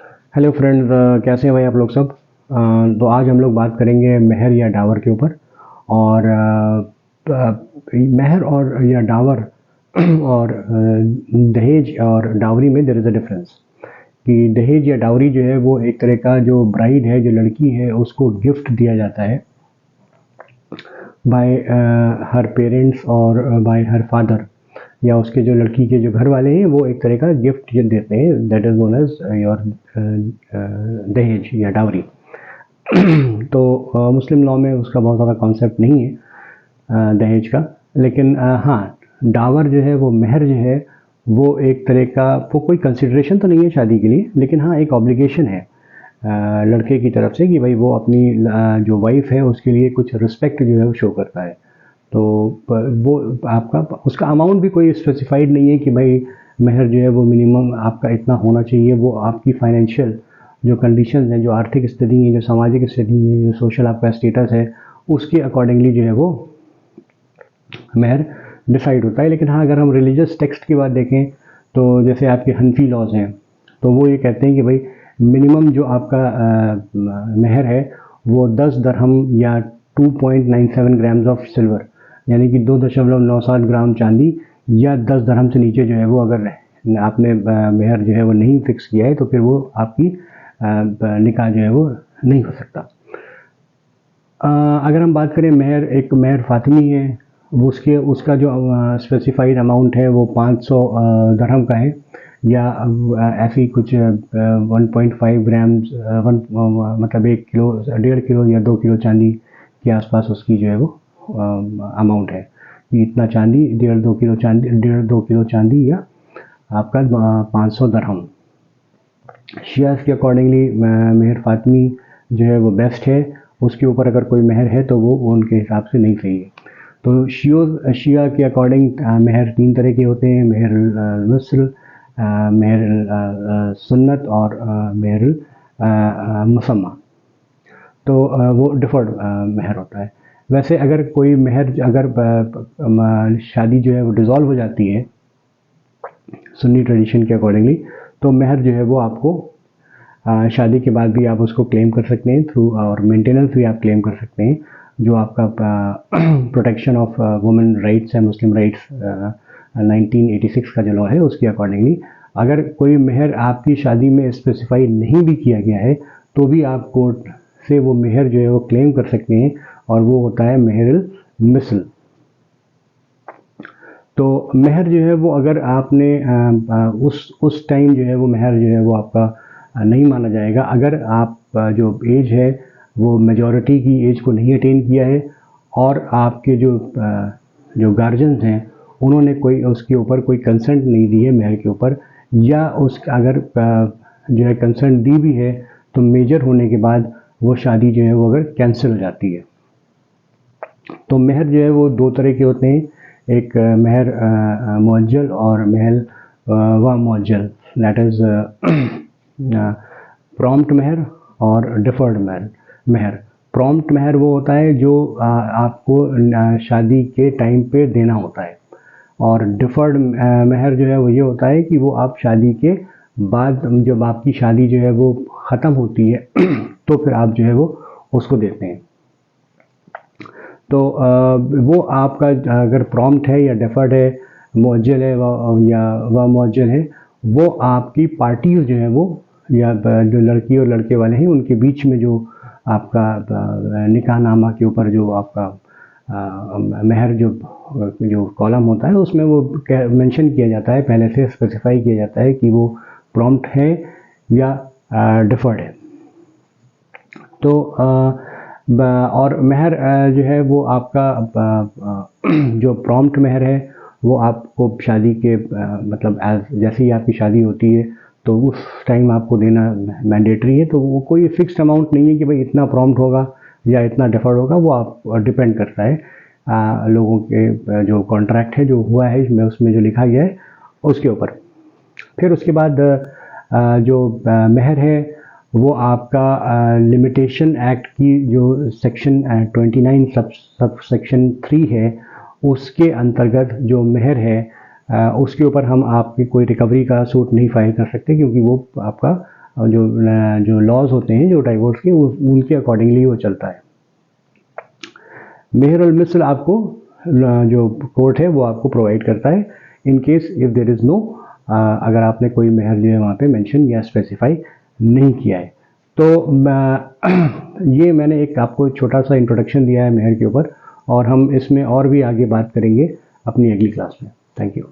Hello friends, कैसे हैं भाई आप लोग सब। तो आज हम लोग बात करेंगे मेहर या डावर के ऊपर। और मेहर और या डावर और दहेज और डावरी में देयर इज़ अ डिफरेंस। कि दहेज या डावरी जो है वो एक तरह का जो ब्राइड है, जो लड़की है, उसको गिफ्ट दिया जाता है बाय हर पेरेंट्स और बाय हर फादर, या उसके जो लड़की के जो घर वाले हैं वो एक तरह का गिफ्ट ये देते हैं, that is known as your दहेज या डावरी। तो मुस्लिम लॉ में उसका बहुत ज़्यादा कॉन्सेप्ट नहीं है दहेज का। लेकिन हाँ, डावर जो है वो मेहर जो है वो एक तरह का, वो कोई कंसिडरेशन तो नहीं है शादी के लिए, लेकिन हाँ एक ऑब्लिगेशन है लड़के की तरफ से कि भाई वो अपनी जो वाइफ है उसके लिए कुछ रिस्पेक्ट जो है वो शो करता है। तो वो आपका उसका अमाउंट भी कोई स्पेसिफाइड नहीं है कि भाई मेहर जो है वो मिनिमम आपका इतना होना चाहिए। वो आपकी फाइनेंशियल जो कंडीशंस हैं, जो आर्थिक स्थिति है, जो सामाजिक स्थिति है, जो सोशल आपका स्टेटस है, उसके अकॉर्डिंगली जो है वो मेहर डिसाइड होता है। लेकिन हाँ, अगर हम रिलीजियस टेक्स्ट की बात देखें तो जैसे आपके हनफी लॉज हैं, तो वो ये कहते हैं कि भाई मिनिमम जो आपका मेहर है वो 10 दरहम या 2.97 ग्राम्स ऑफ सिल्वर, यानी कि 2.97 ग्राम चांदी, या 10 दरहम से नीचे जो है वो अगर आपने मेहर जो है वो नहीं फिक्स किया है तो फिर वो आपकी निकाह जो है वो नहीं हो सकता। अगर हम बात करें मेहर, एक मेहर फातिमी है, वो उसके उसका जो स्पेसिफाइड अमाउंट है वो 500 दरहम का है, या ऐसी कुछ 1.5 ग्राम्स, मतलब 1 किलो, 1.5 किलो या 2 किलो चांदी के आसपास उसकी जो है वो अमाउंट है कि इतना चांदी, 1.5-2 किलो चांदी, 1.5-2 किलो चांदी, या आपका 500 दरहम। शियाज के अकॉर्डिंगली मेहर फातमी जो है वो बेस्ट है। उसके ऊपर अगर कोई मेहर है तो वो उनके हिसाब से नहीं सही है। तो शिया के अकॉर्डिंग मेहर 3 तरह के होते हैं: मेहर नस्ल, मेहर सुन्नत, और मेहर मुसम्मा। तो वो डिफ़र्ड मेहर होता है। वैसे अगर कोई मेहर, अगर शादी जो है वो डिज़ोल्व हो जाती है सुन्नी ट्रेडिशन के अकॉर्डिंगली, तो मेहर जो है वो आपको शादी के बाद भी आप उसको क्लेम कर सकते हैं थ्रू, और मेंटेनेंस भी आप क्लेम कर सकते हैं, जो आपका प्रोटेक्शन ऑफ वुमेन राइट्स है, मुस्लिम राइट्स 1986 का जो लॉ है उसके अकॉर्डिंगली। अगर कोई मेहर आपकी शादी में स्पेसिफाई नहीं भी किया गया है तो भी आप कोर्ट से वो मेहर जो है वो क्लेम कर सकते हैं, और वो होता है मेहर मिसल। तो मेहर जो है वो अगर आपने उस टाइम जो है वो मेहर जो है वो आपका नहीं माना जाएगा अगर आप जो एज है वो मेजॉरिटी की एज को नहीं अटेन किया है, और आपके जो गार्जियंस हैं उन्होंने कोई उसके ऊपर कोई कंसेंट नहीं दी है मेहर के ऊपर, या उस अगर जो है कंसेंट दी भी है तो मेजर होने के बाद वो शादी जो है वो अगर कैंसिल हो जाती है। तो मेहर जो है वो 2 तरह के होते हैं, एक मेहर मुअज्जल और मेहर व मुअज्जल, दैट इज़ प्रॉम्प्ट मेहर और डिफर्ड मेहर। प्रॉम्प्ट मेहर वो होता है जो आपको शादी के टाइम पे देना होता है, और डिफर्ड मेहर जो है वो ये होता है कि वो आप शादी के बाद, जब आपकी शादी जो है वो ख़त्म होती है तो फिर आप जो है वो उसको देते हैं। तो वो आपका अगर प्रॉम्प्ट है या डेफर्ड है, मुअज्जल है या व मुअज्जल है, वो आपकी पार्टीज जो है वो, या जो लड़की और लड़के वाले हैं उनके बीच में जो आपका निकाहनामा के ऊपर जो आपका मेहर जो जो कॉलम होता है उसमें वो मेंशन किया जाता है, पहले से स्पेसिफाई किया जाता है कि वो प्रॉम्प्ट है या डिफर्ड है। तो और मेहर जो है वो आपका जो प्रॉम्प्ट मेहर है वो आपको शादी के मतलब जैसे ही आपकी शादी होती है तो उस टाइम आपको देना मैंडेटरी है। तो वो कोई फिक्स्ड अमाउंट नहीं है कि भाई इतना प्रॉम्प्ट होगा या इतना डिफर्ड होगा, वो आप डिपेंड करता है लोगों के जो कॉन्ट्रैक्ट है जो हुआ है इसमें, उसमें जो लिखा गया है उसके ऊपर। फिर उसके बाद जो मेहर है वो आपका लिमिटेशन एक्ट की जो सेक्शन 29 सब सेक्शन 3 है उसके अंतर्गत जो मेहर है उसके ऊपर हम आपकी कोई रिकवरी का सूट नहीं फाइल कर सकते, क्योंकि वो आपका और जो लॉज होते हैं जो डाइवोर्स के, उनके अकॉर्डिंगली वो चलता है। मेहर और मिसल आपको जो कोर्ट है वो आपको प्रोवाइड करता है in case if there is no, अगर आपने कोई मेहर जो है वहाँ पे मेंशन या स्पेसिफाई नहीं किया है। तो ये मैंने एक आपको छोटा सा इंट्रोडक्शन दिया है मेहर के ऊपर, और हम इसमें और भी आगे बात करेंगे अपनी अगली क्लास में। Thank you.